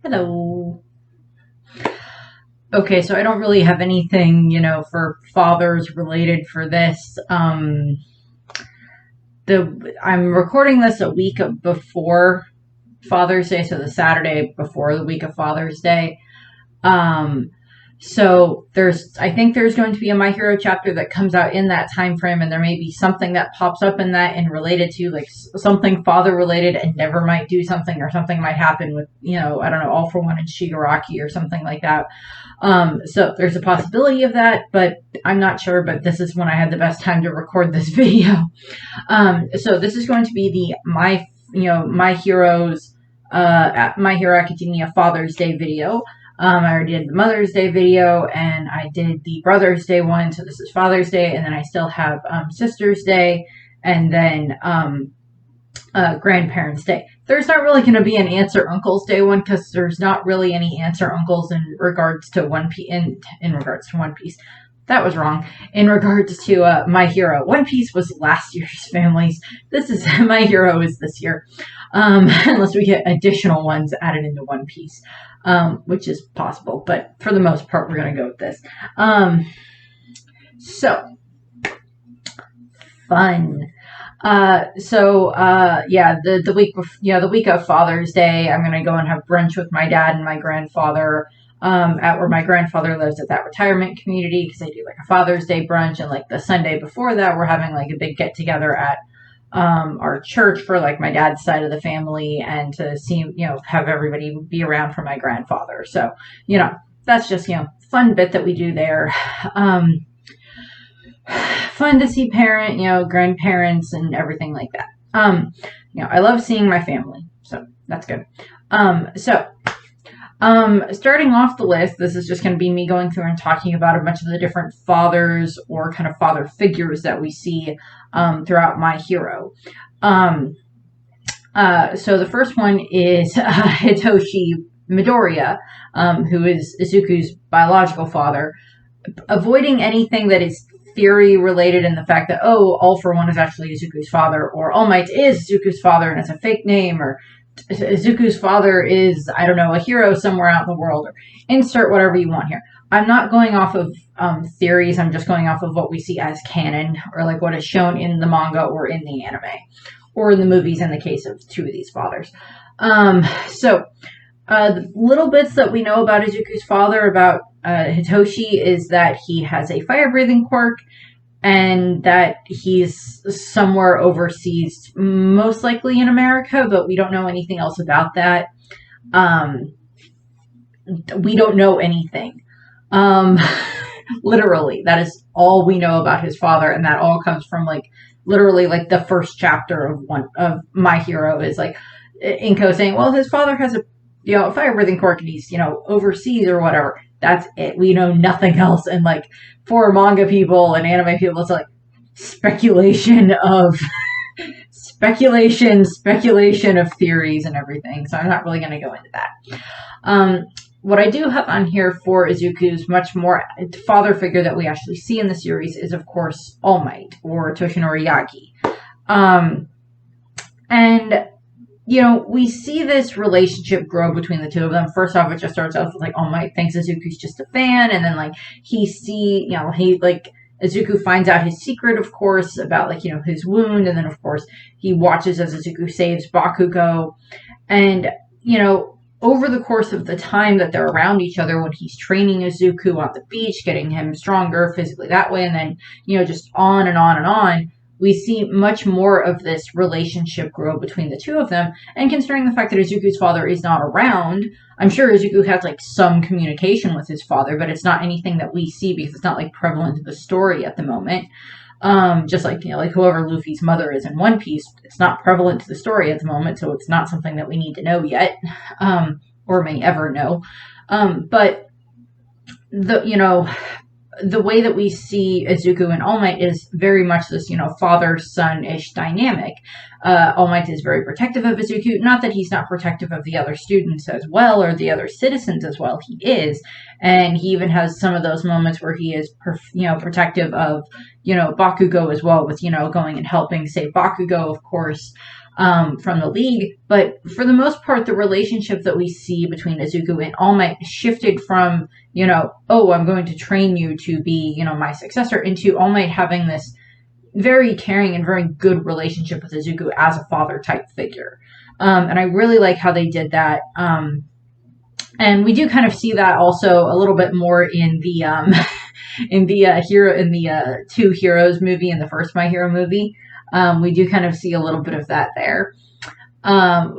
Hello. Okay, so I don't really have anything, for fathers related for this. I'm recording this a week before Father's Day, so the Saturday before the week of Father's Day. Um, so I think there's going to be a My Hero chapter that comes out in that time frame, and there may be something that pops up in that and related to like something father related, and Never might do something, or something might happen with I don't know, All for One and Shigaraki or something like that. So there's a possibility of that, but I'm not sure. But this is when I had the best time to record this video. So this is going to be the My Heroes My Hero Academia Father's Day video. I already did the Mother's Day video, and I did the Brother's Day one, so this is Father's Day, and then I still have Sister's Day, and then Grandparents' Day. There's not really going to be an Answer Uncles Day one, because there's not really any Answer Uncles in regards to One Piece. In regards to One Piece. That was wrong. In regards to My Hero. One Piece was last year's families. This is My Hero is this year. Unless we get additional ones added into One Piece, which is possible. But for the most part, we're going to go with this. So, fun. The week of Father's Day, I'm gonna go and have brunch with my dad and my grandfather, at where my grandfather lives, at that retirement community, because they do like a Father's Day brunch, and like the Sunday before that, we're having like a big get together at our church for like my dad's side of the family, and to see, have everybody be around for my grandfather. So, that's just, fun bit that we do there. Fun to see grandparents and everything like that. I love seeing my family, so that's good. Starting off the list, this is just going to be me going through and talking about a bunch of the different fathers or kind of father figures that we see throughout My Hero. So the first one is Hitoshi Midoriya, who is Izuku's biological father, avoiding anything that is theory related in the fact that, All for One is actually Izuku's father, or All Might is Izuku's father and it's a fake name, or Izuku's father is, I don't know, a hero somewhere out in the world, or insert whatever you want here. I'm not going off of theories, I'm just going off of what we see as canon, or like what is shown in the manga or in the anime, or in the movies in the case of two of these fathers. The little bits that we know about Izuku's father, about Hitoshi, is that he has a fire-breathing quirk, and that he's somewhere overseas, most likely in America, but we don't know anything else about that. We don't know anything. Literally, that is all we know about his father, and that all comes from literally the first chapter of My Hero is Inko saying, well, his father has a fire-breathing quirk, and he's overseas or whatever. That's it. We know nothing else. And for manga people and anime people, it's speculation of speculation of theories and everything. So I'm not really going to go into that. What I do have on here for Izuku's much more father figure that we actually see in the series is, of course, All Might, or Toshinori Yagi. We see this relationship grow between the two of them. First off, it just starts off with All Might thinks Izuku's just a fan, and then Izuku finds out his secret, of course, about his wound, and then of course he watches as Izuku saves Bakugo, and over the course of the time that they're around each other, when he's training Izuku on the beach, getting him stronger physically that way, and then just on and on and on, we see much more of this relationship grow between the two of them. And considering the fact that Izuku's father is not around, I'm sure Izuku has some communication with his father, but it's not anything that we see because it's not prevalent to the story at the moment. Just whoever Luffy's mother is in One Piece, it's not prevalent to the story at the moment, so it's not something that we need to know yet, or may ever know. But the way that we see Izuku and All Might is very much this, father-son-ish dynamic. All Might is very protective of Izuku. Not that he's not protective of the other students as well, or the other citizens as well. He is. And he even has some of those moments where he is, protective of, Bakugo as well, with, going and helping save Bakugo, of course. from the League. But for the most part, the relationship that we see between Izuku and All Might shifted from, oh, I'm going to train you to be, my successor, into All Might having this very caring and very good relationship with Izuku as a father type figure. And I really like how they did that. And we do kind of see that also a little bit more in the Two Heroes movie, in the first My Hero movie. We do kind of see a little bit of that there.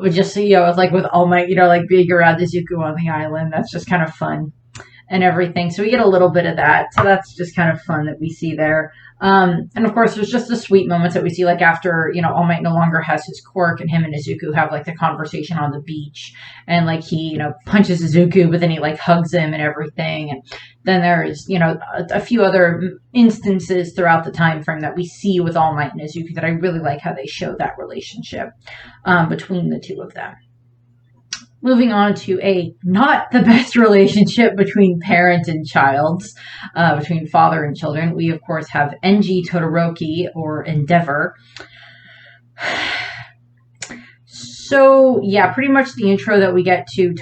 We just see, like with All Might, like being around Izuku on the island. That's just kind of fun and everything. So we get a little bit of that. So that's just kind of fun that we see there. And of course, there's just the sweet moments that we see, like after, All Might no longer has his quirk, and him and Izuku have like the conversation on the beach, and like he, punches Izuku, but then he like hugs him and everything. And then there's, a few other instances throughout the time frame that we see with All Might and Izuku that I really like how they show that relationship between the two of them. Moving on to a not the best relationship between parent and child, between father and children. We, of course, have Enji Todoroki, or Endeavor. So, yeah, pretty much the intro that we get to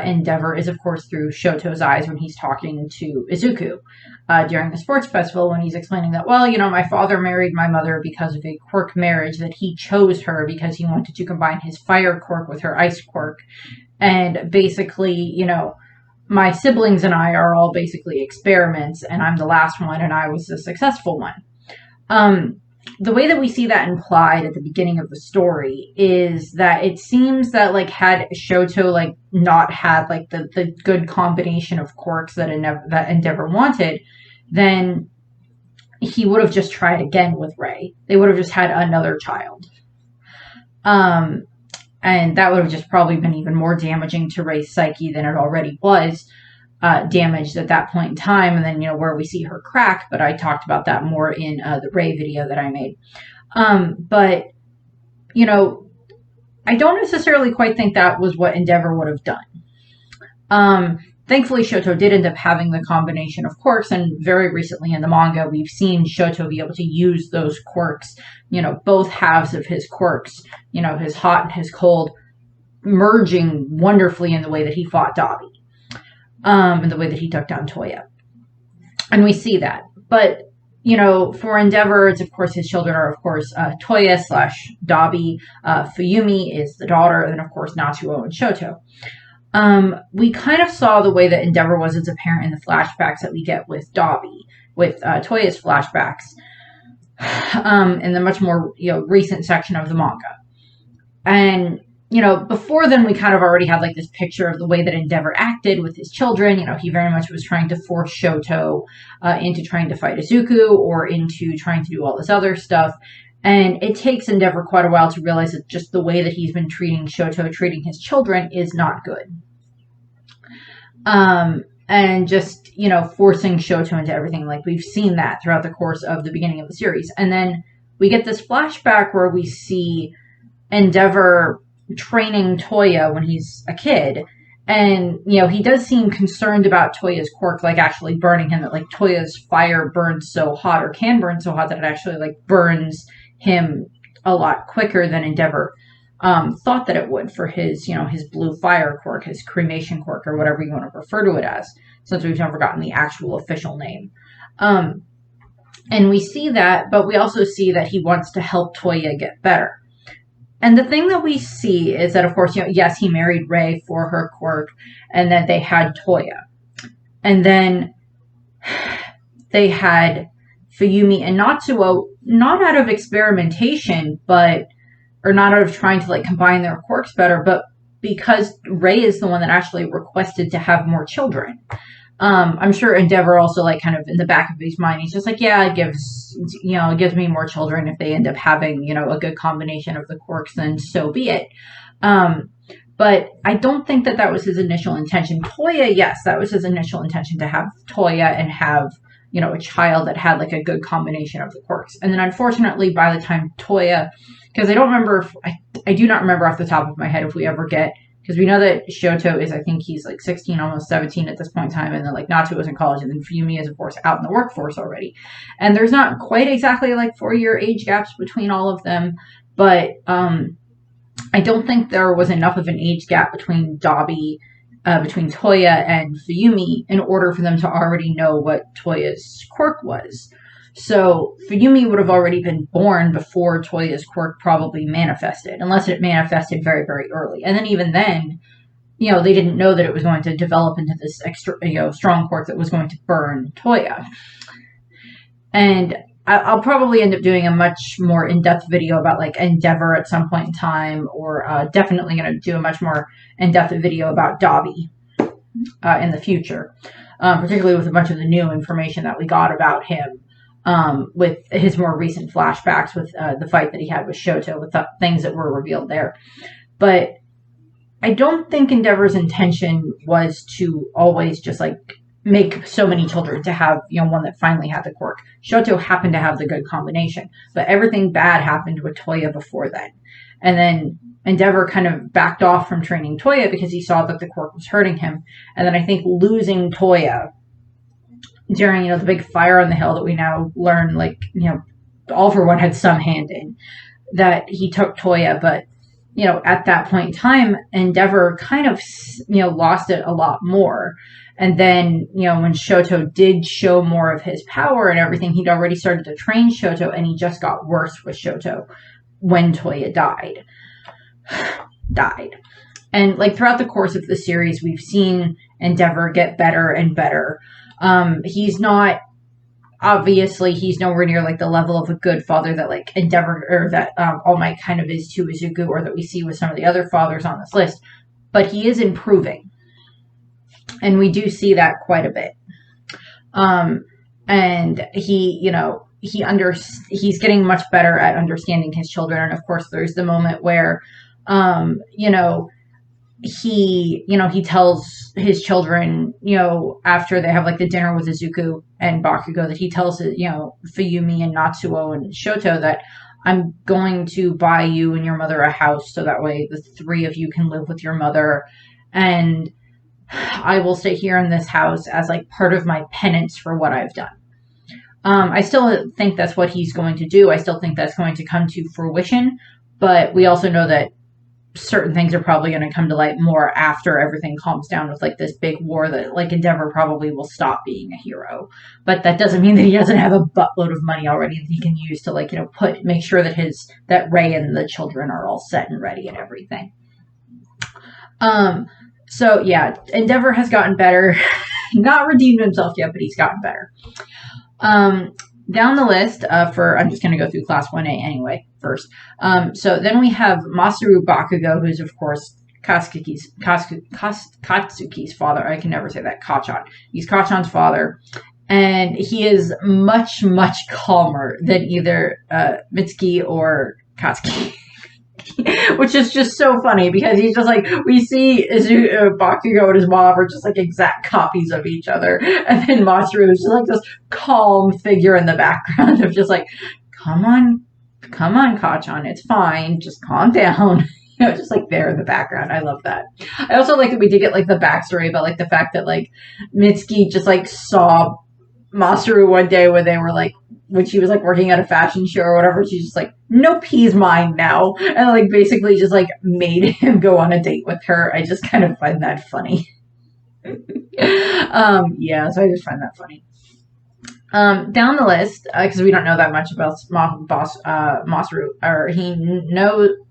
Endeavor is, of course, through Shoto's eyes when he's talking to Izuku during the sports festival, when he's explaining that, well, my father married my mother because of a quirk marriage, that he chose her because he wanted to combine his fire quirk with her ice quirk. And basically, my siblings and I are all basically experiments, and I'm the last one, and I was the successful one. The way that we see that implied at the beginning of the story is that it seems that, like, had Shoto, like, not had, like, the good combination of quirks that Endeavor wanted, then he would have just tried again with Rei. They would have just had another child. And that would have just probably been even more damaging to Rei's psyche than it already was. Damaged at that point in time, and then where we see her crack, but I talked about that more in the Rei video that I made. But I don't necessarily quite think that was what Endeavor would have done. Thankfully, Shoto did end up having the combination of quirks, and very recently in the manga, we've seen Shoto be able to use those quirks, both halves of his quirks, his hot and his cold, merging wonderfully in the way that he fought Dabi. And the way that he took down Toya. And we see that. But, for Endeavor, it's, of course, his children are, of course, Toya / Dabi. Fuyumi is the daughter, and then, of course, Natsuo and Shoto. We kind of saw the way that Endeavor was as a parent in the flashbacks that we get with Dabi, with Toya's flashbacks, in the much more, recent section of the manga. And before then, we kind of already had like this picture of the way that Endeavor acted with his children. He very much was trying to force Shoto into trying to fight Izuku, or into trying to do all this other stuff. And it takes Endeavor quite a while to realize that just the way that he's been treating Shoto, treating his children, is not good. And just, forcing Shoto into everything. Like, we've seen that throughout the course of the beginning of the series. And then we get this flashback where we see Endeavor training Toya when he's a kid, and he does seem concerned about Toya's quirk like actually burning him, that like Toya's fire burns so hot, or can burn so hot, that it actually like burns him a lot quicker than Endeavor thought that it would for his his blue fire quirk, his cremation quirk, or whatever you want to refer to it as, since we've never gotten the actual official name. And we see that, but we also see that he wants to help Toya get better. And the thing that we see is that, of course, yes, he married Rei for her quirk, and that they had Toya. And then they had Fuyumi and Natsuo, not out of experimentation, or not out of trying to, like, combine their quirks better, but because Rei is the one that actually requested to have more children. I'm sure Endeavor also, like, kind of in the back of his mind, he's just like, yeah, it gives me more children. If they end up having, a good combination of the quirks, then so be it. But I don't think that was his initial intention. Toya, yes, that was his initial intention, to have Toya and have, a child that had, like, a good combination of the quirks. And then, unfortunately, by the time Toya, because I don't remember, I do not remember off the top of my head if we ever get, because we know that Shoto is, I think he's like 16, almost 17 at this point in time, and then like Natsuo is in college, and then Fuyumi is, of course, out in the workforce already. And there's not quite exactly like 4-year age gaps between all of them, But I don't think there was enough of an age gap between between Toya and Fuyumi in order for them to already know what Toya's quirk was. So Fuyumi would have already been born before Toya's quirk probably manifested, unless it manifested very, very early. And then even then, they didn't know that it was going to develop into this extra, strong quirk that was going to burn Toya. And I'll probably end up doing a much more in-depth video about like Endeavor at some point in time, or definitely going to do a much more in-depth video about Dabi in the future, particularly with a bunch of the new information that we got about him, with his more recent flashbacks with the fight that he had with Shoto, with the things that were revealed there. But I don't think Endeavor's intention was to always just like make so many children to have, one that finally had the quirk. Shoto happened to have the good combination, but everything bad happened with Toya before then. And then Endeavor kind of backed off from training Toya because he saw that the quirk was hurting him. And then I think losing Toya during, the big fire on the hill that we now learn, like, All For One had some hand in, that he took Toya, but at that point in time, Endeavor kind of, lost it a lot more. And then, when Shoto did show more of his power and everything, he'd already started to train Shoto, and he just got worse with Shoto when Toya died. And like throughout the course of the series, we've seen Endeavor get better and better. He's not, obviously, he's nowhere near like the level of a good father that like Endeavor, or that All Might kind of is to Izuku, or that we see with some of the other fathers on this list. But he is improving. And we do see that quite a bit. And he, he's getting much better at understanding his children. And of course, there's the moment where, he tells his children, after they have like the dinner with Izuku and Bakugo, that he tells, Fuyumi and Natsuo and Shoto that I'm going to buy you and your mother a house so that way the three of you can live with your mother. And I will stay here in this house as like part of my penance for what I've done. I still think that's what he's going to do. I still think that's going to come to fruition, but we also know that certain things are probably going to come to light more after everything calms down with like this big war that like Endeavor probably will stop being a hero. But that doesn't mean that he doesn't have a buttload of money already that he can use to like, make sure that that Rei and the children are all set and ready and everything. So yeah, Endeavor has gotten better. Not redeemed himself yet, but he's gotten better. Down the list I'm just going to go through Class 1A anyway first. So then we have Masaru Bakugo, who's of course Katsuki's father. I can never say that. Kachan. He's Kachan's father. And he is much, much calmer than either Mitsuki or Katsuki. Which is just so funny because he's just like, we see Bakugo and his mom are just like exact copies of each other. And then Masaru is just like this calm figure in the background of just like, come on, Kachan, it's fine. Just calm down. Just like there in the background. I love that. I also like that we did get like the backstory about like the fact that like Mitsuki just like saw Masaru one day when she was like working at a fashion show or whatever. She's just like, nope, he's mine now. And like basically just like made him go on a date with her. I just kind of find that funny. Yeah, so I just find that funny. Down the list, because we don't know that much about Masaru, or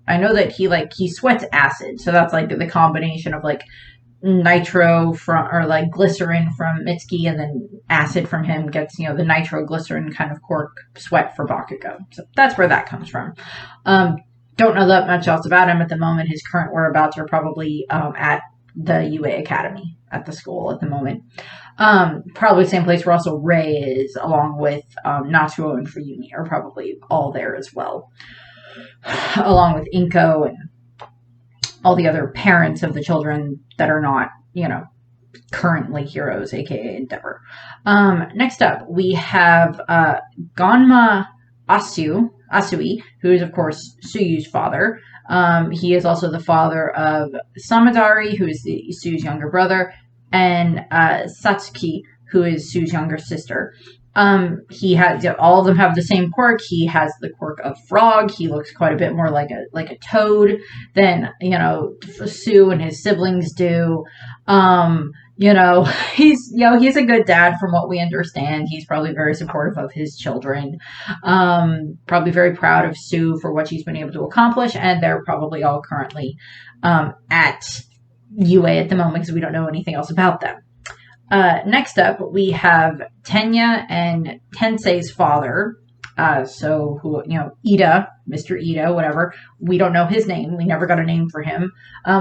I know that he sweats acid, so that's like the combination of like nitro or like glycerin from Mitsuki, and then acid from him gets, the nitroglycerin kind of quirk sweat for Bakugo. So that's where that comes from. Don't know that much else about him at the moment. His current whereabouts are probably at the UA Academy at the school at the moment. Probably the same place where also Rei is, along with Natsuo and Fuyumi are probably all there as well, along with Inko and all the other parents of the children that are not, currently heroes, aka Endeavor. Next up, we have Gonma Asui, who is, of course, Suyu's father. He is also the father of Samadari, who is Sue's younger brother, and Satsuki, who is Sue's younger sister. He has, all of them have the same quirk. He has the quirk of frog. He looks quite a bit more like a toad than, Sue and his siblings do. He's a good dad from what we understand. He's probably very supportive of his children. Probably very proud of Sue for what she's been able to accomplish, and they're probably all currently at UA at the moment because we don't know anything else about them. Next up, we have Tenya and Tensei's father. Ida, Mr. Ida, whatever. We don't know his name. We never got a name for him.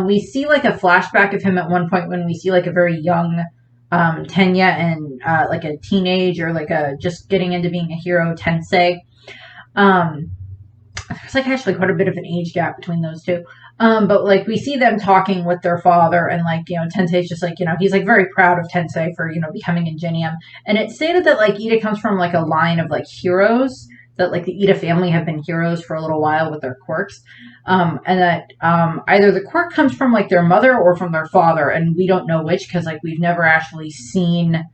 We see like a flashback of him at one point when we see like a very young Tenya and like a teenage or like a just getting into being a hero Tensei. There's like actually quite a bit of an age gap between those two. But like we see them talking with their father, and like, Tensei's just like, he's like very proud of Tensei for, becoming Ingenium. And it's stated that like Ida comes from like a line of like heroes, that like the Ida family have been heroes for a little while with their quirks. And that either the quirk comes from like their mother or from their father, and we don't know which, because like we've never actually seen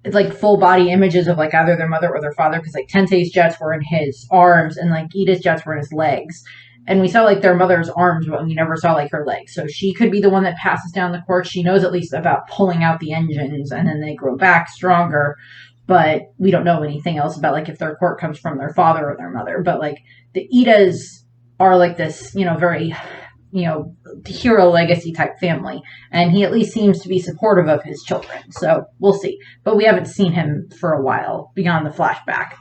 like full body images of like either their mother or their father, because like Tensei's jets were in his arms and like Ida's jets were in his legs. And we saw like their mother's arms, but we never saw like her legs. So she could be the one that passes down the quirk. She knows at least about pulling out the engines and then they grow back stronger. But we don't know anything else about like if their quirk comes from their father or their mother. But like the Idas are like this, very, hero legacy type family. And he at least seems to be supportive of his children. So we'll see. But we haven't seen him for a while beyond the flashback.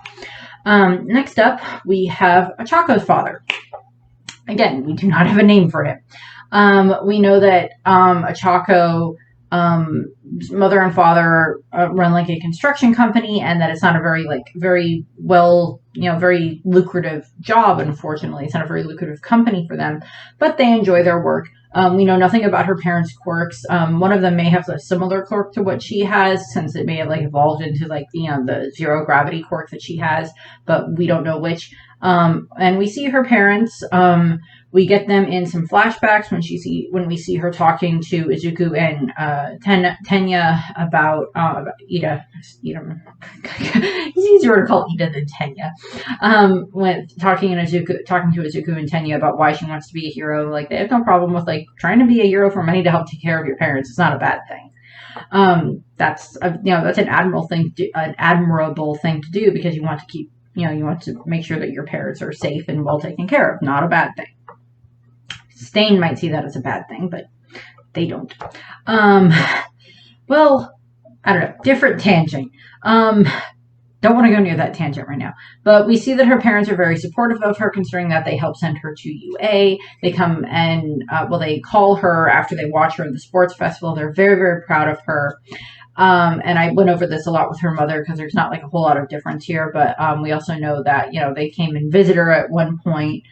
Next up, we have Achako's father. Again, we do not have a name for him. We know that Achako, mother and father run like a construction company, and that it's not a very well, very lucrative job, unfortunately. It's not a very lucrative company for them, but they enjoy their work. We know nothing about her parents' quirks. One of them may have a similar quirk to what she has, since it may have like evolved into like, the zero gravity quirk that she has, but we don't know which. And we see her parents. We get them in some flashbacks when we see her talking to Izuku and Tenya about Ida. It's easier to call Ida than Tenya. When talking to Izuku and Tenya about why she wants to be a hero, like they have no problem with like trying to be a hero for money to help take care of your parents. It's not a bad thing. That's an admirable thing to do, because you want to keep. You want to make sure that your parents are safe and well taken care of. Not a bad thing. Stain might see that as a bad thing, but they don't. Well, I don't know. Different tangent. Don't want to go near that tangent right now. But we see that her parents are very supportive of her, considering that they help send her to UA. They come and, they call her after they watch her at the sports festival. They're very, very proud of her. And I went over this a lot with her mother, because there's not like a whole lot of difference here. But we also know that, they came and visited her at one point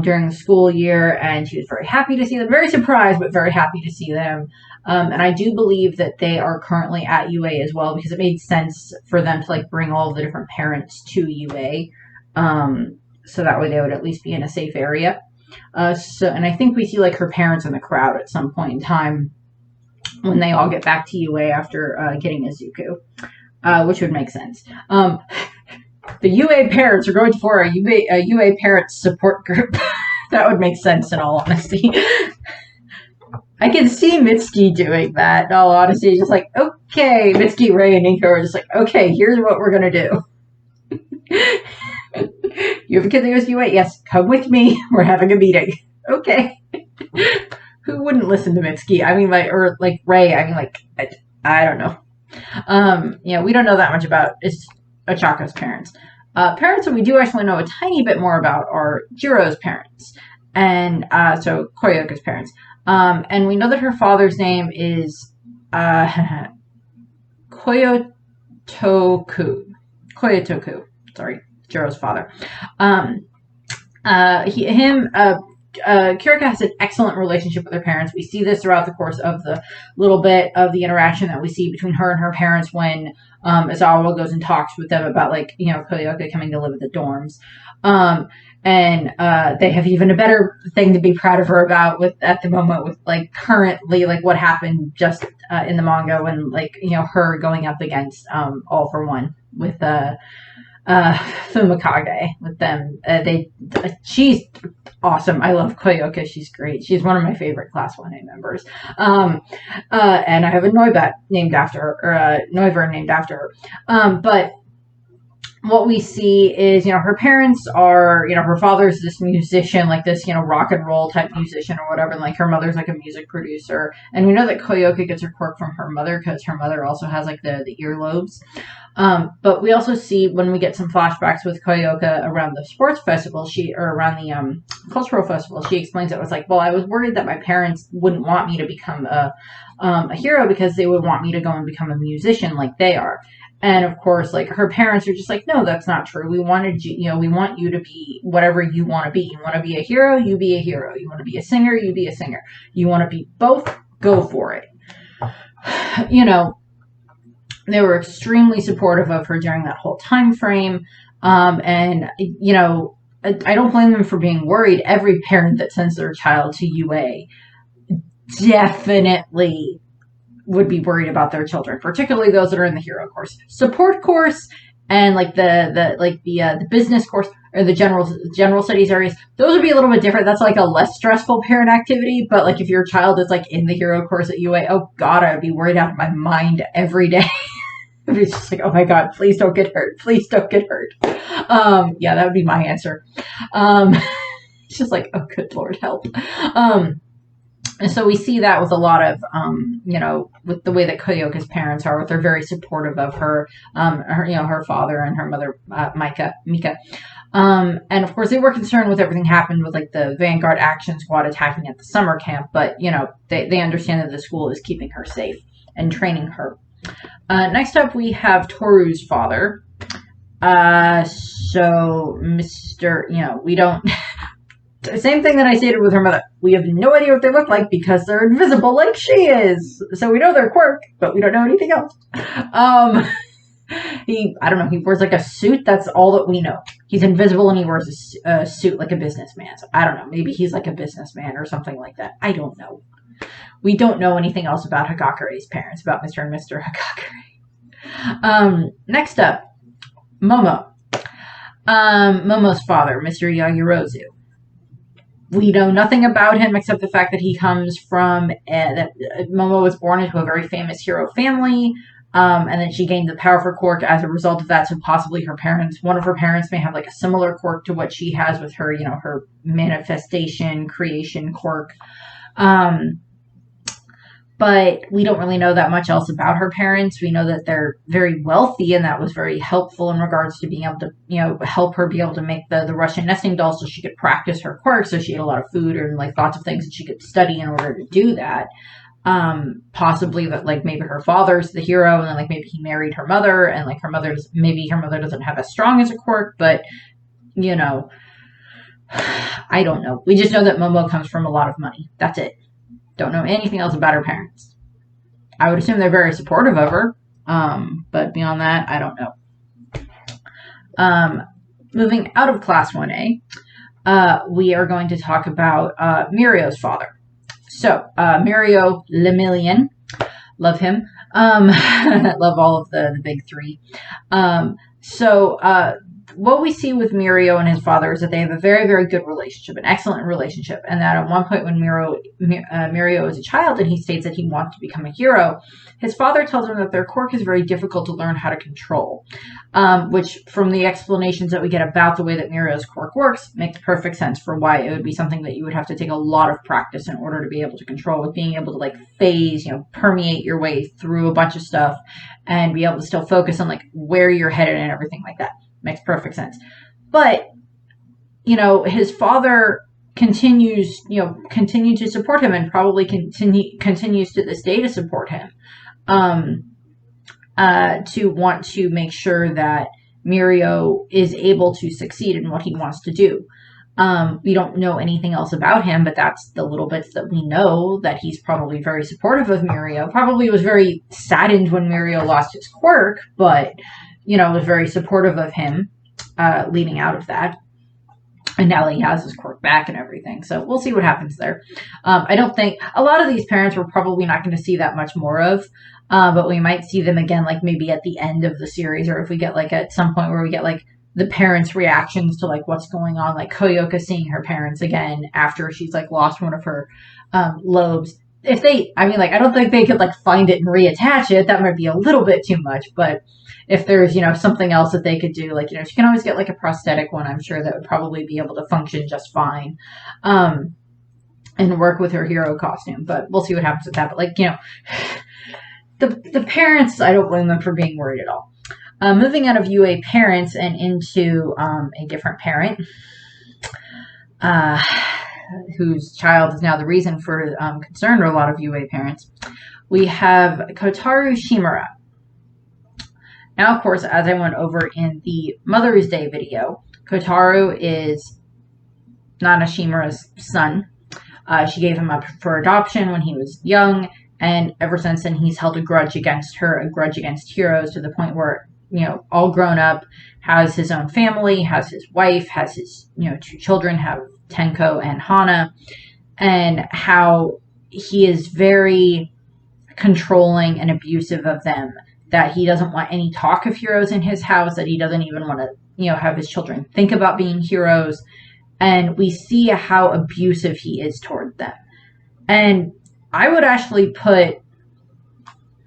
during the school year, and she was very happy to see them. Very surprised, but very happy to see them. And I do believe that they are currently at UA as well, because it made sense for them to like bring all of the different parents to UA. So that way they would at least be in a safe area. And I think we see like her parents in the crowd at some point in time, when they all get back to UA after getting Izuku, which would make sense. The UA parents are going for a UA parents support group. That would make sense, in all honesty. I can see Mitsuki doing that, in all honesty. Just like, okay, Mitsuki, Ray, and Nico are just like, okay, here's what we're going to do. You have a kid that goes to UA? Yes, come with me. We're having a meeting. Okay. Who wouldn't listen to Mitsuki? I mean, or Ray. I mean, I don't know. We don't know that much about Achako's parents. Parents that we do actually know a tiny bit more about are Jiro's parents, and so Koyoko's parents. And we know that her father's name is Koyotoku. Sorry, Jiro's father. Kirika has an excellent relationship with her parents. We see this throughout the course of the little bit of the interaction that we see between her and her parents when Izawa goes and talks with them about, like, you know, Koyoka coming to live at the dorms. And they have even a better thing to be proud of her about at the moment with, like, currently, like, what happened just in the manga when, like, you know, her going up against All for One with Fumikage with them. She's awesome. I love Koyoka. She's great. She's one of my favorite Class 1A members. And I have a Noibat named after her, or a Noiver named after her. But what we see is, you know, her parents are, you know, her father's this musician, like this, you know, rock and roll type musician or whatever, and like her mother's like a music producer. And we know that Koyoka gets her quirk from her mother because her mother also has like the earlobes. But we also see when we get some flashbacks with Koyoka around the sports festival, or around the cultural festival, she explains it was like, well, I was worried that my parents wouldn't want me to become a hero because they would want me to go and become a musician like they are. And of course, like, her parents are just like, no, that's not true. We wanted you, you know, we want you to be whatever you want to be. You want to be a hero, you be a hero. You want to be a singer, you be a singer. You want to be both, go for it. You know, they were extremely supportive of her during that whole time frame. And, you know, I don't blame them for being worried. Every parent that sends their child to UA definitely would be worried about their children, particularly those that are in the hero course. Support course and like the business course or the general studies areas, those would be a little bit different. That's like a less stressful parent activity. But like if your child is like in the hero course at UA, oh God, I'd be worried out of my mind every day. It's just like, oh my God, please don't get hurt. Please don't get hurt. Yeah, that would be my answer. It's just like, oh good Lord, help. And so we see that with a lot of, you know, with the way that Koyoka's parents are, they're very supportive of her, you know, her father and her mother, Mika. And of course they were concerned with everything happened with like the Vanguard Action Squad attacking at the summer camp, but you know, they understand that the school is keeping her safe and training her. Next up we have Toru's father. So Mr., you know, we don't... Same thing that I stated with her mother. We have no idea what they look like because they're invisible like she is. So we know their quirk, but we don't know anything else. I don't know, he wears like a suit. That's all that we know. He's invisible and he wears a suit like a businessman. So I don't know. Maybe he's like a businessman or something like that. I don't know. We don't know anything else about Hagakure's parents, about Mr. and Mr. Hagakure. Next up, Momo. Momo's father, Mr. Yagirozu. We know nothing about him except the fact that he comes from, that Momo was born into a very famous hero family, and then she gained the powerful quirk as a result of that, so possibly her parents, one of her parents may have like a similar quirk to what she has with her, you know, her manifestation, creation quirk. But we don't really know that much else about her parents. We know that they're very wealthy, and that was very helpful in regards to being able to, you know, help her be able to make the Russian nesting doll so she could practice her quirk. So she had a lot of food and like lots of things that she could study in order to do that. Possibly that like maybe her father's the hero, and then like maybe he married her mother, and like maybe her mother doesn't have as strong as a quirk, but you know, I don't know. We just know that Momo comes from a lot of money. That's it. Don't know anything else about her parents. I would assume they're very supportive of her, but beyond that, I don't know. Moving out of Class 1A, we are going to talk about Mirio's father. So, Mirio Lemillion, love him. Love all of the big three. What we see with Mirio and his father is that they have a very, very good relationship, an excellent relationship, and that at one point when Mirio is a child and he states that he wants to become a hero, his father tells him that their quirk is very difficult to learn how to control, which from the explanations that we get about the way that Mirio's quirk works makes perfect sense for why it would be something that you would have to take a lot of practice in order to be able to control, with being able to like phase, you know, permeate your way through a bunch of stuff and be able to still focus on like where you're headed and everything like that. Makes perfect sense. But, you know, his father continues to support him, and probably continues to this day to support him, to want to make sure that Mirio is able to succeed in what he wants to do. We don't know anything else about him, but that's the little bits that we know, that he's probably very supportive of Mirio. Probably was very saddened when Mirio lost his quirk, but, was very supportive of him leading out of that. And now he has his quirk back and everything. So we'll see what happens there. I don't think a lot of these parents we're probably not going to see that much more of. But we might see them again, like maybe at the end of the series, or if we get like at some point where we get like the parents' reactions to like what's going on, like Koyoka seeing her parents again after she's like lost one of her lobes. If they, I don't think they could like find it and reattach it. That might be a little bit too much, but if there's, something else that they could do, like, she can always get like a prosthetic one, I'm sure that would probably be able to function just fine. And work with her hero costume, but we'll see what happens with that. But like, the parents, I don't blame them for being worried at all. Moving out of UA parents and into a different parent, whose child is now the reason for concern to a lot of UA parents. We have Kotaru Shimura. Now, of course, as I went over in the Mother's Day video, Kotaru is Nana Shimura's son. She gave him up for adoption when he was young, and ever since then he's held a grudge against her, a grudge against heroes, to the point where, all grown up, has his own family, has his wife, has his, 2 children, have Tenko and Hana, and how he is very controlling and abusive of them, that he doesn't want any talk of heroes in his house, that he doesn't even want to, have his children think about being heroes. And we see how abusive he is toward them. And I would actually put,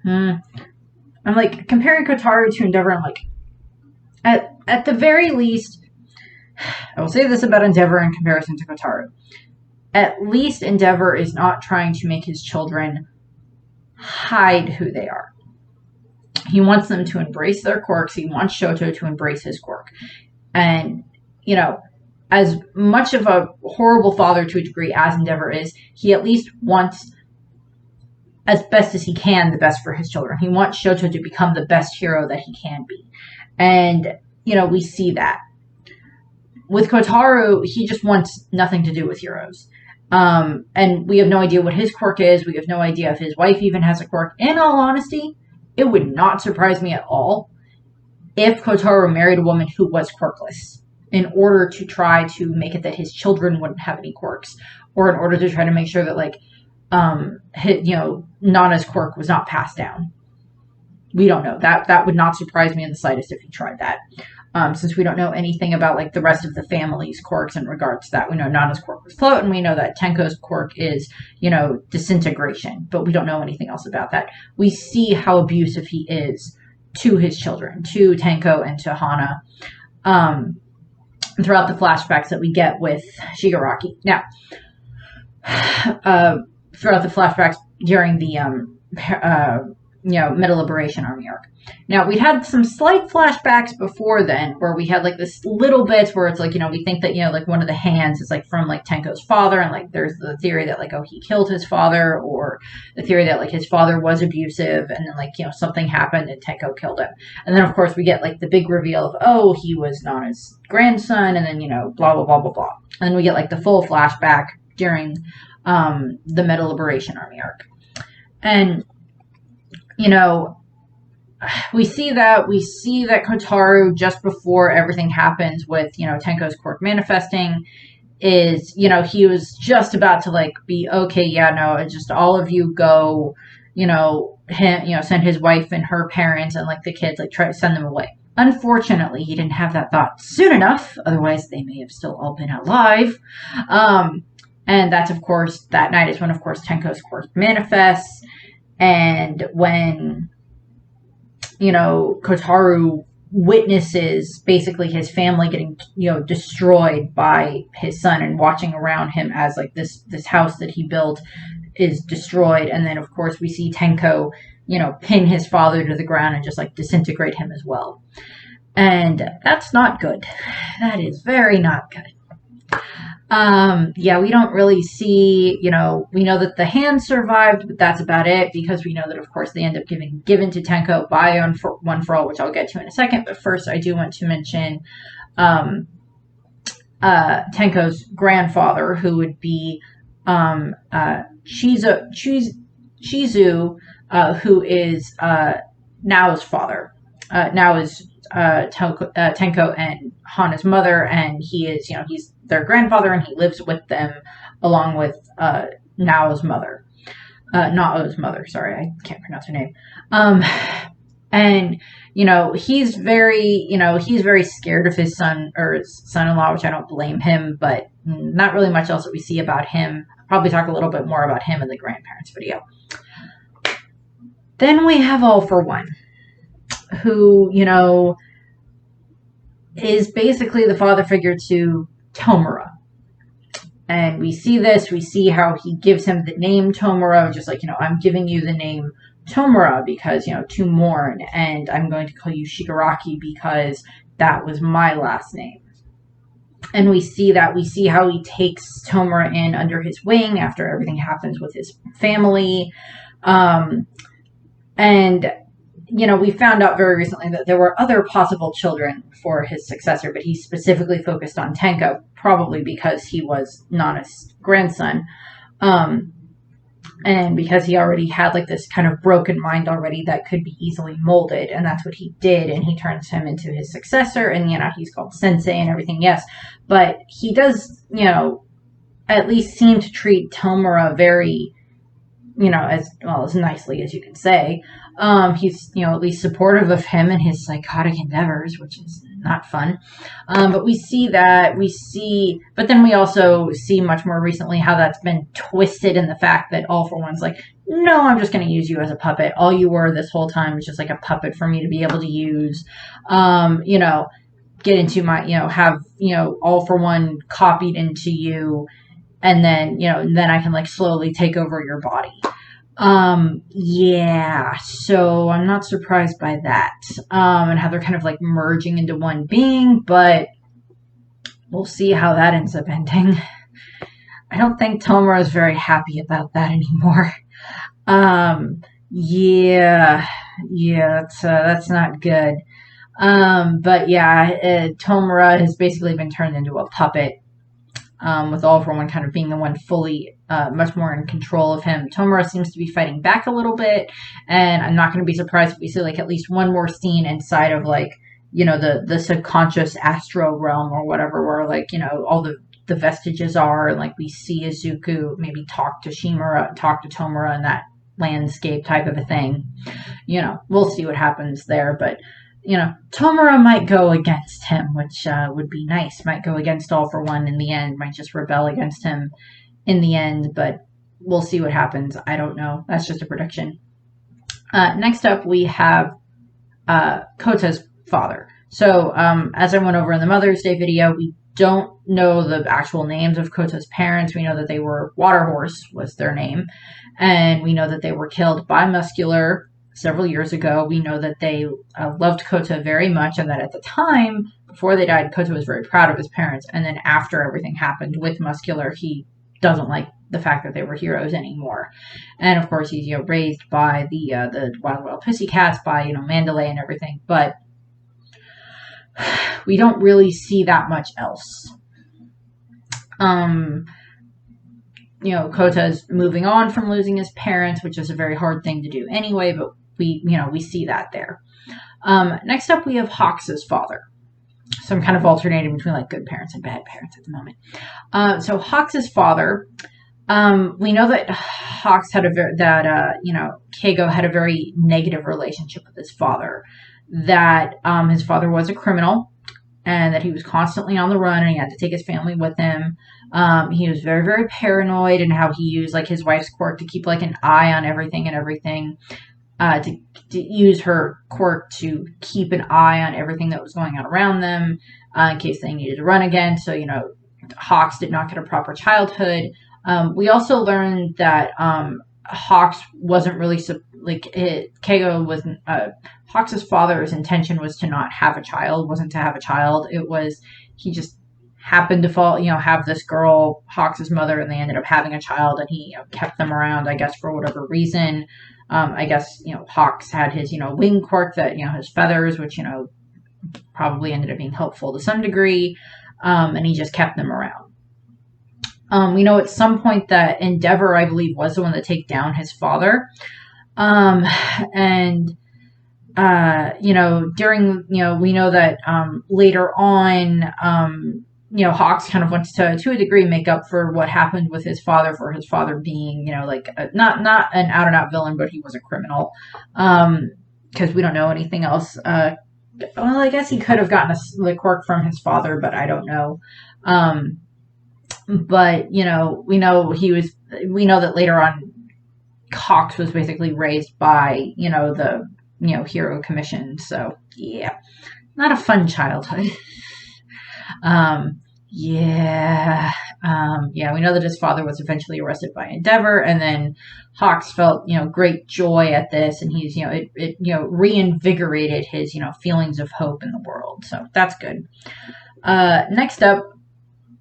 I'm like comparing Kotaru to Endeavor. I'm like, at the very least, I will say this about Endeavor in comparison to Kotaru. At least Endeavor is not trying to make his children hide who they are. He wants them to embrace their quirks. He wants Shoto to embrace his quirk. And, as much of a horrible father to a degree as Endeavor is, he at least wants, as best as he can, the best for his children. He wants Shoto to become the best hero that he can be. And, we see that. With Kotaru, he just wants nothing to do with heroes. And we have no idea what his quirk is. We have no idea if his wife even has a quirk. In all honesty, it would not surprise me at all if Kotaru married a woman who was quirkless, in order to try to make it that his children wouldn't have any quirks, or in order to try to make sure that, like, Nana's quirk was not passed down. We don't know. That would not surprise me in the slightest if he tried that. Since we don't know anything about, like, the rest of the family's quirks in regards to that. We know Nana's quirk was float, and we know that Tenko's quirk is, disintegration, but we don't know anything else about that. We see how abusive he is to his children, to Tenko and to Hana, throughout the flashbacks that we get with Shigaraki. Now, throughout the flashbacks during the Metal Liberation Army arc. Now, we'd had some slight flashbacks before then, where we had, like, this little bits where it's like, we think that, like, one of the hands is, like, from, like, Tenko's father, and, like, there's the theory that, like, oh, he killed his father, or the theory that, like, his father was abusive, and then, like, something happened and Tenko killed him. And then, of course, we get, like, the big reveal of, oh, he was Nana's grandson, and then, blah, blah, blah, blah, blah. And then we get, like, the full flashback during the Metal Liberation Army arc. And, we see that Kotaru, just before everything happens with, Tenko's quirk manifesting, is, he was just about to, like, be, okay, yeah, no, just all of you go, send his wife and her parents and, like, the kids, like, try to send them away. Unfortunately, he didn't have that thought soon enough, otherwise they may have still all been alive. And that's, of course, that night is when, of course, Tenko's quirk manifests, and when Kotaru witnesses basically his family getting, destroyed by his son, and watching around him as, like, this house that he built is destroyed. And then, of course, we see Tenko, pin his father to the ground and just, like, disintegrate him as well. And that's not good. That is very not good. We don't really see, we know that the hand survived, but that's about it, because we know that, of course, they end up given to Tenko by One for All, which I'll get to in a second. But first, I do want to mention, Tenko's grandfather, who would be Shizu, who is Nao's father. Now is Tenko and Hana's mother, and he is, he's their grandfather, and he lives with them along with Nao's mother. Nao's mother, sorry, I can't pronounce her name. And he's very scared of his son or his son-in-law, which I don't blame him, but not really much else that we see about him. I'll probably talk a little bit more about him in the grandparents video. Then we have All for One, who, is basically the father figure to Tomura. And we see how he gives him the name Tomura, just like, I'm giving you the name Tomura because, to mourn, and I'm going to call you Shigaraki because that was my last name. And we see how he takes Tomura in under his wing after everything happens with his family. And we found out very recently that there were other possible children for his successor, but he specifically focused on Tenko, probably because he was Nana's grandson. And because he already had like this kind of broken mind already that could be easily molded, and that's what he did, and he turns him into his successor, and he's called sensei and everything, yes, but he does at least seem to treat Tomura very as nicely as you can say. He's at least supportive of him and his psychotic endeavors, which is not fun. But but then we also see much more recently how that's been twisted in the fact that All for One's like, no, I'm just going to use you as a puppet. All you were this whole time is just like a puppet for me to be able to use. Get into my, have, All for One copied into you, and then, then I can like slowly take over your body. Yeah, so I'm not surprised by that, and how they're kind of like merging into one being, but we'll see how that ends up ending. I don't think Tomura is very happy about that anymore. Yeah, that's not good. But yeah, Tomura has basically been turned into a puppet. With All for One kind of being the one fully, much more in control of him. Tomura seems to be fighting back a little bit, and I'm not going to be surprised if we see like at least one more scene inside of like, the subconscious astro realm or whatever, where like, all the vestiges are, and like we see Izuku maybe talk to Tomura in that landscape type of a thing. We'll see what happens there, but Tomura might go against him, which would be nice. Might go against All for One in the end. Might just rebel against him in the end, but we'll see what happens. I don't know. That's just a prediction. Next up, we have Kota's father. So, as I went over in the Mother's Day video, we don't know the actual names of Kota's parents. We know that they were Waterhorse was their name, and we know that they were killed by Muscular several years ago. We know that they loved Kota very much, and that at the time, before they died, Kota was very proud of his parents. And then after everything happened with Muscular, he doesn't like the fact that they were heroes anymore. And of course, he's raised by the Wild Wild Pussycats, by Mandalay and everything. But we don't really see that much else. Kota's moving on from losing his parents, which is a very hard thing to do anyway, but we see that there. Next up, we have Hawks' father. So I'm kind of alternating between like good parents and bad parents at the moment. So Hawks' father, we know that Hawks had Keigo had a very negative relationship with his father. That his father was a criminal, and that he was constantly on the run, and he had to take his family with him. He was very, very paranoid, and how he used like his wife's quirk to keep like an eye on everything, to use her quirk to keep an eye on everything that was going on around them, in case they needed to run again. So, Hawks did not get a proper childhood. We also learned that Hawks wasn't really Keigo wasn't Hawks' father's intention was to not have a child, wasn't to have a child. It was he just happened to have this girl, Hawks' mother, and they ended up having a child, and he kept them around, I guess, for whatever reason. I guess, Hawks had his, wing quirk that, his feathers, which, probably ended up being helpful to some degree. and he just kept them around. We know at some point that Endeavor, I believe, was the one to take down his father. And during, we know that later on, Hawks kind of wants to a degree make up for what happened with his father, for his father being, not an out and out villain, but he was a criminal. Because we don't know anything else. Well, I guess he could have gotten the quirk from his father, but I don't know. But we know that later on, Hawks was basically raised by, the, Hero Commission. So yeah, not a fun childhood. We know that his father was eventually arrested by Endeavor, and then Hawks felt, great joy at this, and he's, it reinvigorated his, feelings of hope in the world. So that's good. Next up,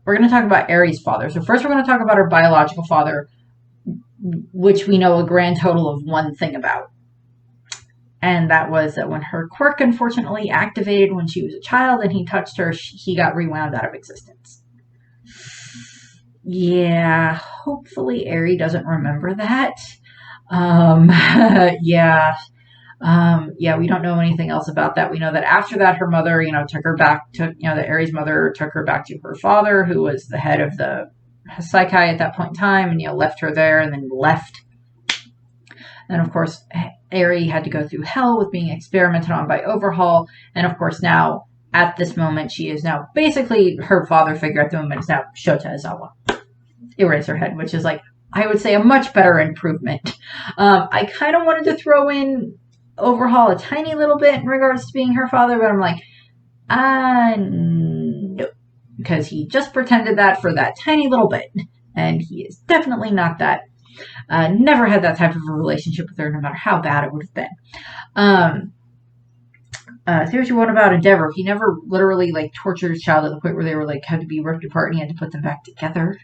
we're going to talk about Aries' father. So first we're going to talk about her biological father, which we know a grand total of one thing about. And that was that when her quirk unfortunately activated when she was a child and he touched her, he got rewound out of existence. Yeah, hopefully Aerie doesn't remember that. We don't know anything else about that. We know that after that, her mother, took her back to, the Aries mother took her back to her father, who was the head of the Psyche at that point in time, and, left her there and then left. And of course, Aerie had to go through hell with being experimented on by Overhaul. And of course, now at this moment, she is now basically her father figure at the moment is now Shota Izawa, Eraserhead, which is like, I would say, a much better improvement. I kind of wanted to throw in Overhaul a tiny little bit in regards to being her father, but I'm like, no, because he just pretended that for that tiny little bit, and he is definitely not that. Never had that type of a relationship with her, no matter how bad it would have been. Seriously, what about Endeavor? He never literally tortured his child to the point where they were had to be ripped apart and he had to put them back together.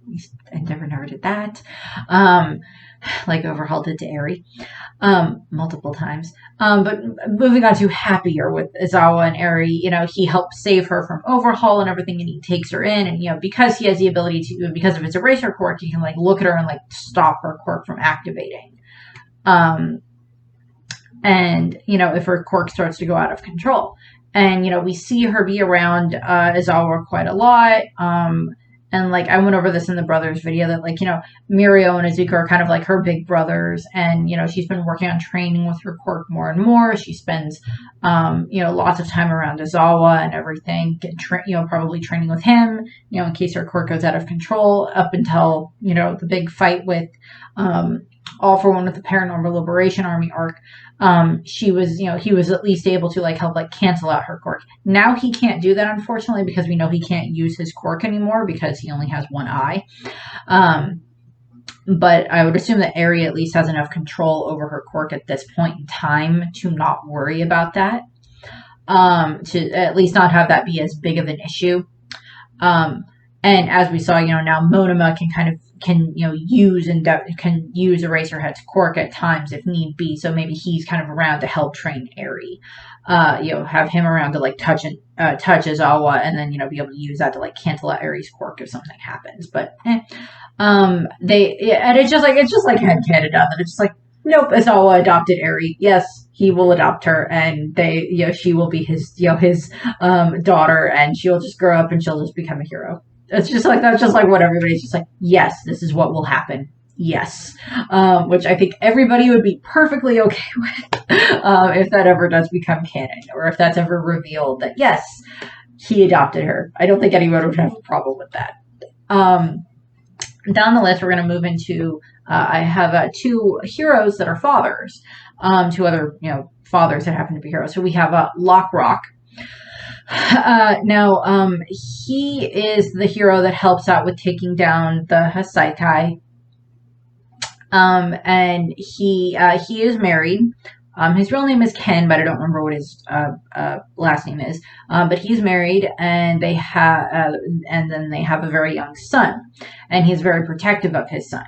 At least Endeavor never did that. Like Overhaul did to Aerie, multiple times. But moving on to happier with Izawa and Aerie, he helped save her from Overhaul and everything, and he takes her in, and because he has the ability to, because of his eraser quirk, he can look at her and stop her quirk from activating. And if her quirk starts to go out of control, and we see her be around Izawa quite a lot. And I went over this in the brothers video that Mirio and Izuku are kind of like her big brothers, and she's been working on training with her quirk more and more. She spends lots of time around Izawa and everything, probably training with him, in case her quirk goes out of control, up until the big fight with All for One with the Paranormal Liberation Army arc. He was at least able to help cancel out her quirk. Now he can't do that, unfortunately, because we know he can't use his quirk anymore because he only has one eye. But I would assume that Aerie at least has enough control over her quirk at this point in time to not worry about that. To at least not have that be as big of an issue. And as we saw, now Monoma can use Eraserhead's quirk at times if need be. So maybe he's kind of around to help train Aerie. Have him around to touch Izawa, and then be able to use that to cancel out Aerie's quirk if something happens. But and it's just headcanon that it's just nope, Izawa adopted Aerie. Yes, he will adopt her, and she will be his daughter, and she'll just grow up and she'll just become a hero. It's just that's just what everybody's just yes, this is what will happen. Yes. Which I think everybody would be perfectly okay with if that ever does become canon, or if that's ever revealed that, yes, he adopted her. I don't think anyone would have a problem with that. Down the list, we're going to move into, I have two heroes that are fathers, two other, fathers that happen to be heroes. So we have Lockrock. Now, he is the hero that helps out with taking down the Hasaikai. And he is married. His real name is Ken, but I don't remember what his last name is. But he's married, and they have, and then they have a very young son, and he's very protective of his son.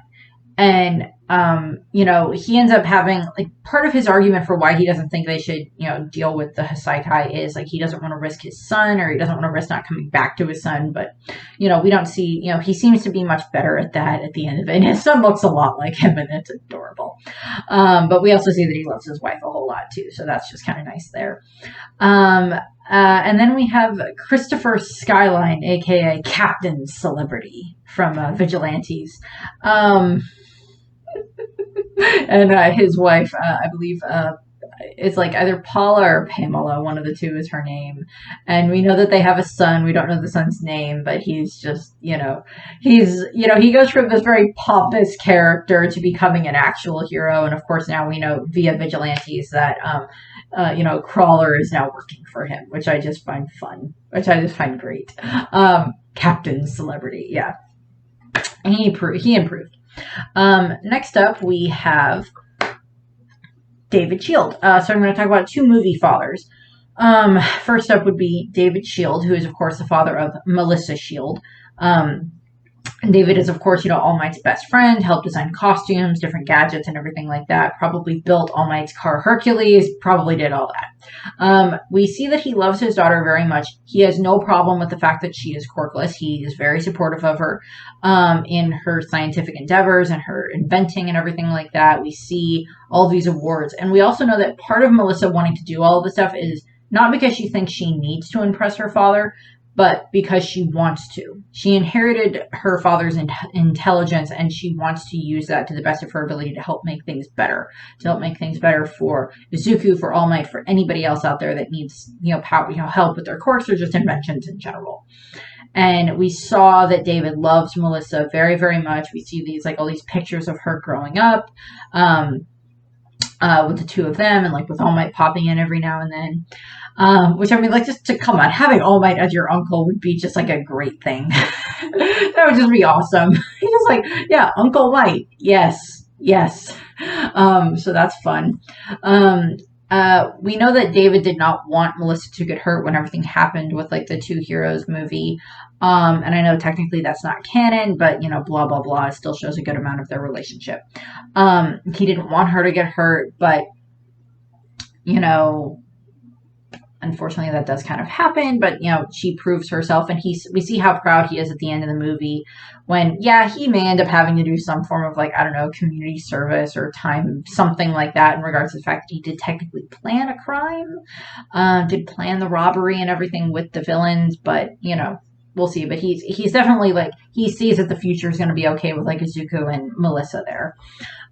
And he ends up having, like, part of his argument for why he doesn't think they should, deal with the Hasaikai is, like, he doesn't want to risk his son, or he doesn't want to risk not coming back to his son. But, we don't see, he seems to be much better at that at the end of it. And his son looks a lot like him, and it's adorable. But we also see that he loves his wife a whole lot, too. So that's just kind of nice there. And then we have Christopher Skyline, a.k.a. Captain Celebrity from Vigilantes. And his wife, I believe, it's like either Paula or Pamela. One of the two is her name. And we know that they have a son. We don't know the son's name, but he's just, he goes from this very pompous character to becoming an actual hero. And of course, now we know via Vigilantes that, Crawler is now working for him, which I just find fun, which I just find great. Captain Celebrity, yeah. And he improved. Next up, we have David Shield. So I'm going to talk about two movie fathers. First up would be David Shield, who is, of course, the father of Melissa Shield. David is, of course, All Might's best friend, helped design costumes, different gadgets, and everything like that. Probably built All Might's car Hercules, probably did all that. We see that he loves his daughter very much. He has no problem with the fact that she is quirkless. He is very supportive of her in her scientific endeavors and her inventing and everything like that. We see all these awards. And we also know that part of Melissa wanting to do all of this stuff is not because she thinks she needs to impress her father, but because she wants to. She inherited her father's intelligence, and she wants to use that to the best of her ability to help make things better. To help make things better for Izuku, for All Might, for anybody else out there that needs, help with their quirks or just inventions in general. And we saw that David loves Melissa very, very much. We see these, all these pictures of her growing up, with the two of them, and with All Might popping in every now and then. Which, just to come on, having All Might as your uncle would be just a great thing. That would just be awesome. He's just yeah, Uncle Might. Yes. So that's fun. We know that David did not want Melissa to get hurt when everything happened with the Two Heroes movie. And I know technically that's not canon, but blah, blah, blah. It still shows a good amount of their relationship. He didn't want her to get hurt, but, unfortunately, that does kind of happen, but, she proves herself, and we see how proud he is at the end of the movie when, he may end up having to do some form of, community service or time, something like that in regards to the fact that he did technically plan a crime, did plan the robbery and everything with the villains, but, we'll see. But he's definitely, he sees that the future is going to be okay with, Izuku and Melissa there.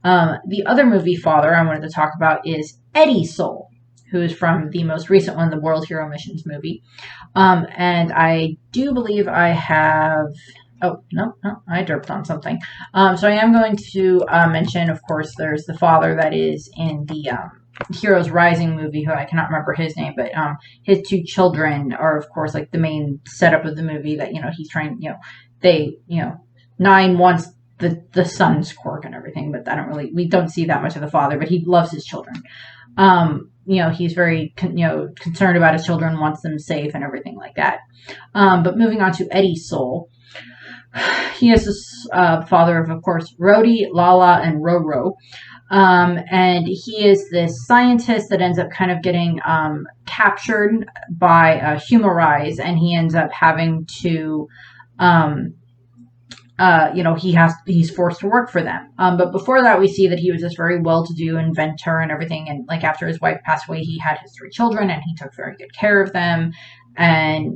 The other movie father I wanted to talk about is Eddie Soul, who is from the most recent one, the World Hero Missions movie. And I do believe I have... Oh, no, I derped on something. So I am going to mention, of course, there's the father that is in the Heroes Rising movie, who I cannot remember his name, but his two children are, of course, the main setup of the movie that, he's trying, Nine wants the son's quirk and everything, but we don't see that much of the father, but he loves his children. He's very, concerned about his children, wants them safe and everything like that. But moving on to Eddie Soul, he is the father of course, Rhodey, Lala, and Roro. And he is this scientist that ends up kind of getting captured by Humorize, and he ends up having to he's forced to work for them. But before that, we see that he was this very well-to-do inventor and everything. And after his wife passed away, he had his 3 children, and he took very good care of them. And,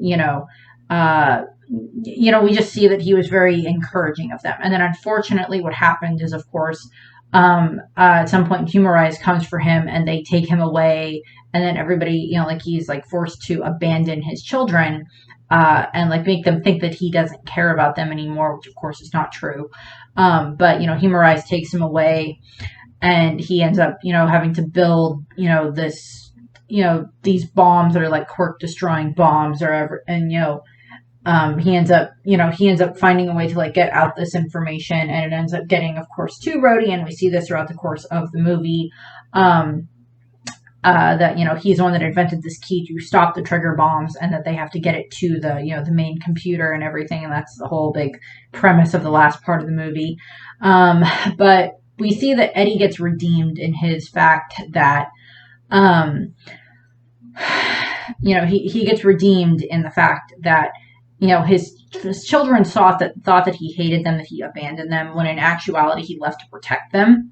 we just see that he was very encouraging of them. And then unfortunately what happened is, of course, at some point Humorize comes for him and they take him away. And then everybody, he's forced to abandon his children. And make them think that he doesn't care about them anymore, which of course is not true. But, Humorize takes him away, and he ends up, having to build, this, these bombs that are quirk destroying bombs he ends up finding a way to get out this information, and it ends up getting, of course, to Rhodey, and we see this throughout the course of the movie. That, he's the one that invented this key to stop the trigger bombs, and that they have to get it to the main computer and everything. And that's the whole big premise of the last part of the movie. But we see that Eddie gets redeemed in his fact that, he gets redeemed in the fact that, his children thought that he hated them, that he abandoned them, when in actuality he left to protect them.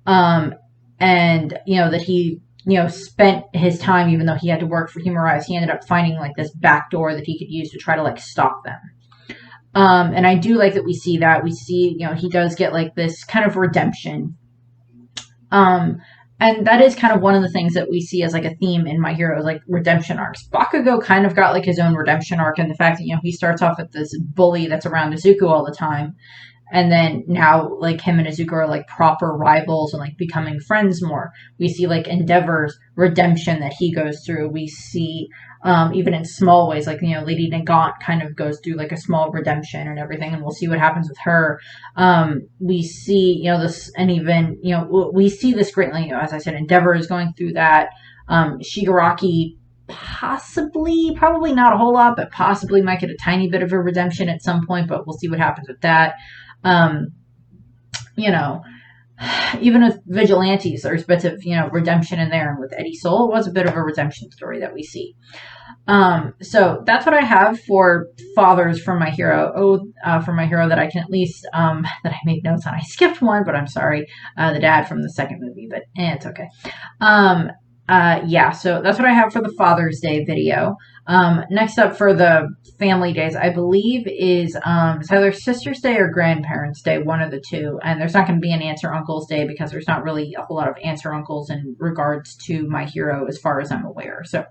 And, that he, spent his time, even though he had to work for Human Rights, he ended up finding like this back door that he could use to try to like stop them. And I do like that we see that. We see, he does get like this kind of redemption. And that is kind of one of the things that we see as like a theme in My Hero, like redemption arcs. Bakugo kind of got like his own redemption arc, and the fact that, he starts off with this bully that's around Izuku all the time. And then now, like, him and Izuku are, like, proper rivals and, like, becoming friends more. We see, like, Endeavor's redemption that he goes through. We see, even in small ways, like, Lady Nagant kind of goes through, like, a small redemption and everything, and we'll see what happens with her. We see, this, and even, we see this greatly, as I said, Endeavor is going through that. Shigaraki probably not a whole lot, but possibly might get a tiny bit of a redemption at some point, but we'll see what happens with that. Even with Vigilantes, there's bits of, redemption in there. And with Eddie Soul, it was a bit of a redemption story that we see. So that's what I have for fathers from My Hero. From My Hero that I can at least, that I made notes on. I skipped one, but I'm sorry. The dad from the second movie, but it's okay. So that's what I have for the Father's Day video. Next up for the family days, I believe is it's either Sister's Day or Grandparents' Day, one of the two. And there's not going to be an Aunts or Uncles Day because there's not really a whole lot of aunts or uncles in regards to My Hero as far as I'm aware. So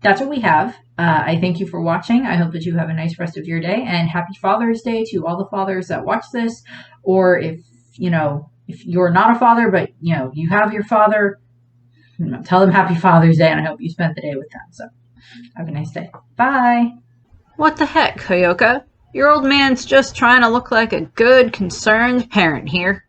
that's what we have. I thank you for watching. I hope that you have a nice rest of your day, and happy Father's Day to all the fathers that watch this. Or if you're not a father, but you have your father, tell them happy Father's Day, and I hope you spent the day with them. So have a nice day. Bye. What the heck, Hoyoka? Your old man's just trying to look like a good, concerned parent here.